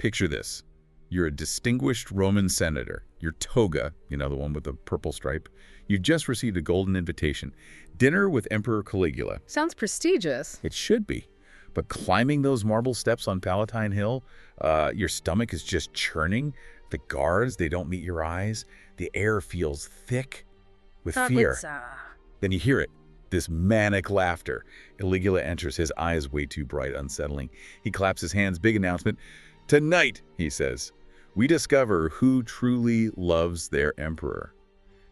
Picture this. You're a distinguished Roman senator. Your toga, the one with the purple stripe. You've just received a golden invitation. Dinner with Emperor Caligula. Sounds prestigious. It should be. But climbing those marble steps on Palatine Hill, your stomach is just churning. The guards, they don't meet your eyes. The air feels thick with fear. Then you hear it, this manic laughter. Caligula enters, his eyes way too bright, unsettling. He claps his hands, big announcement. Tonight, he says, we discover who truly loves their emperor.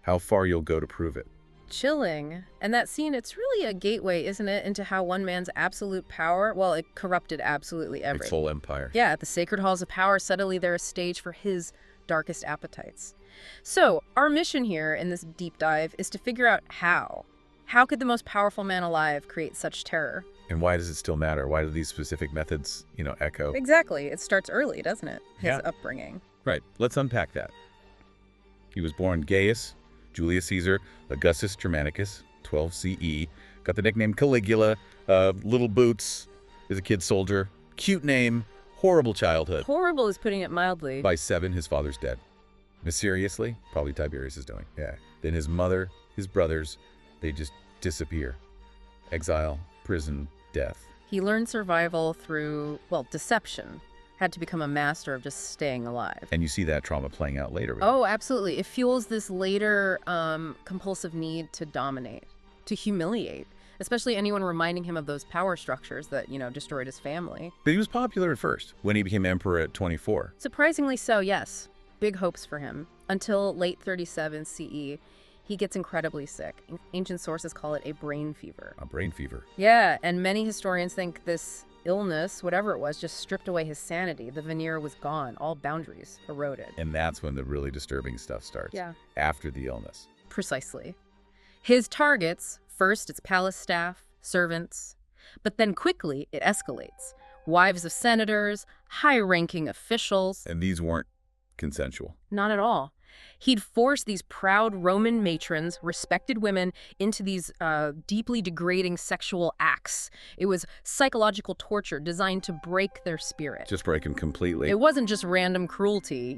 How far you'll go to prove it. Chilling. And that scene, it's really a gateway, isn't it, into how one man's absolute power, well, it corrupted absolutely everything. Its whole empire. Yeah, the sacred halls of power, suddenly they're a stage for his darkest appetites. So, our mission here in this deep dive is to figure out how. How could the most powerful man alive create such terror? And why does it still matter? Why do these specific methods, echo? Exactly. It starts early, doesn't it? His Yeah. upbringing. Right. Let's unpack that. He was born Gaius Julius Caesar Augustus Germanicus, 12 CE. Got the nickname Caligula. Little boots. Is a kid soldier. Cute name. Horrible childhood. Horrible is putting it mildly. By 7, his father's dead. Mysteriously, probably Tiberius is doing. Yeah. Then his mother, his brothers, they just disappear. Exile, prison, death. He learned survival through, well, deception. Had to become a master of just staying alive. And you see that trauma playing out later. Oh, absolutely. It fuels this later compulsive need to dominate, to humiliate, especially anyone reminding him of those power structures that, destroyed his family. But he was popular at first, when he became emperor at 24. Surprisingly so, yes. Big hopes for him. Until late 37 CE, he gets incredibly sick. Ancient sources call it a brain fever. A brain fever. Yeah, and many historians think this illness, whatever it was, just stripped away his sanity. The veneer was gone. All boundaries eroded. And that's when the really disturbing stuff starts. Yeah. After the illness. Precisely. His targets, first it's palace staff, servants, but then quickly it escalates. Wives of senators, high-ranking officials. And these weren't consensual. Not at all. He'd force these proud Roman matrons, respected women, into these deeply degrading sexual acts. It was psychological torture designed to break their spirit. Just break him completely. It wasn't just random cruelty,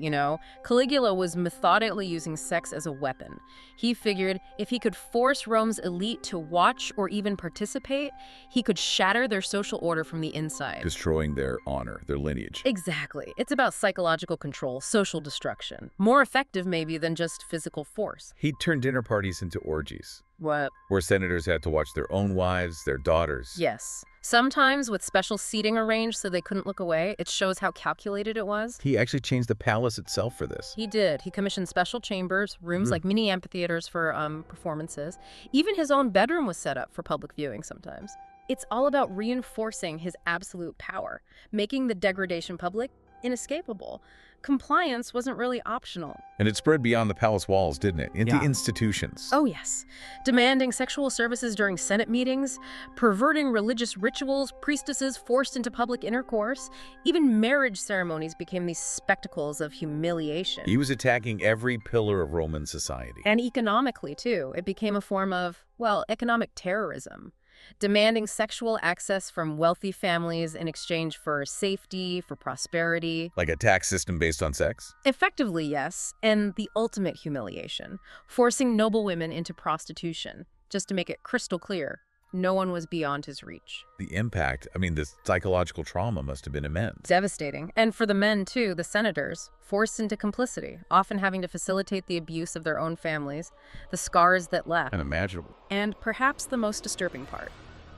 Caligula was methodically using sex as a weapon. He figured if he could force Rome's elite to watch or even participate, he could shatter their social order from the inside. Destroying their honor, their lineage. Exactly. It's about psychological control, social destruction. More effective, maybe, than just physical force. He'd turn dinner parties into orgies. What? Where senators had to watch their own wives, their daughters. Yes. Sometimes with special seating arranged so they couldn't look away. It shows how calculated it was. He actually changed the palace itself for this. He did. He commissioned special chambers, rooms like mini amphitheaters for performances. Even his own bedroom was set up for public viewing sometimes. It's all about reinforcing his absolute power, making the degradation public, inescapable. Compliance wasn't really optional. And it spread beyond the palace walls, didn't it? Into institutions. Oh, yes. Demanding sexual services during Senate meetings, perverting religious rituals, priestesses forced into public intercourse. Even marriage ceremonies became these spectacles of humiliation. He was attacking every pillar of Roman society. And economically, too. It became a form of, well, economic terrorism. Demanding sexual access from wealthy families in exchange for safety, for prosperity. Like a tax system based on sex? Effectively, yes. And the ultimate humiliation, forcing noble women into prostitution. Just to make it crystal clear, no one was beyond his reach. The impact, the psychological trauma must have been immense. Devastating. And for the men, too, the senators, forced into complicity, often having to facilitate the abuse of their own families, the scars that left. Unimaginable. And perhaps the most disturbing part,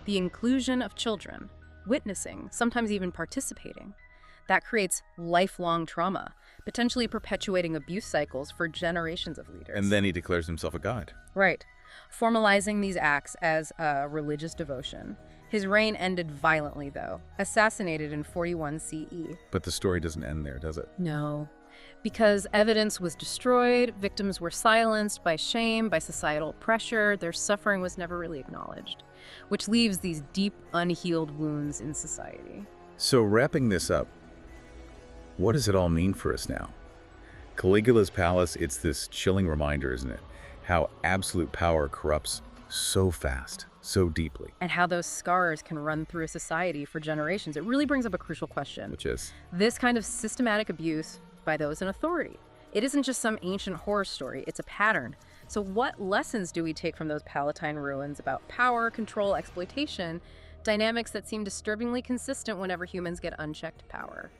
the inclusion of children, witnessing, sometimes even participating. That creates lifelong trauma, potentially perpetuating abuse cycles for generations of leaders. And then he declares himself a god. Right. Formalizing these acts as a religious devotion. His reign ended violently, though, assassinated in 41 CE. But the story doesn't end there, does it? No. Because evidence was destroyed, victims were silenced by shame, by societal pressure, their suffering was never really acknowledged, which leaves these deep, unhealed wounds in society. So wrapping this up, what does it all mean for us now? Caligula's palace, it's this chilling reminder, isn't it? How absolute power corrupts so fast. so deeply. And how those scars can run through a society for generations. It really brings up a crucial question. Which is? This kind of systematic abuse by those in authority. It isn't just some ancient horror story, it's a pattern. So what lessons do we take from those Palatine ruins about power, control, exploitation, dynamics that seem disturbingly consistent whenever humans get unchecked power?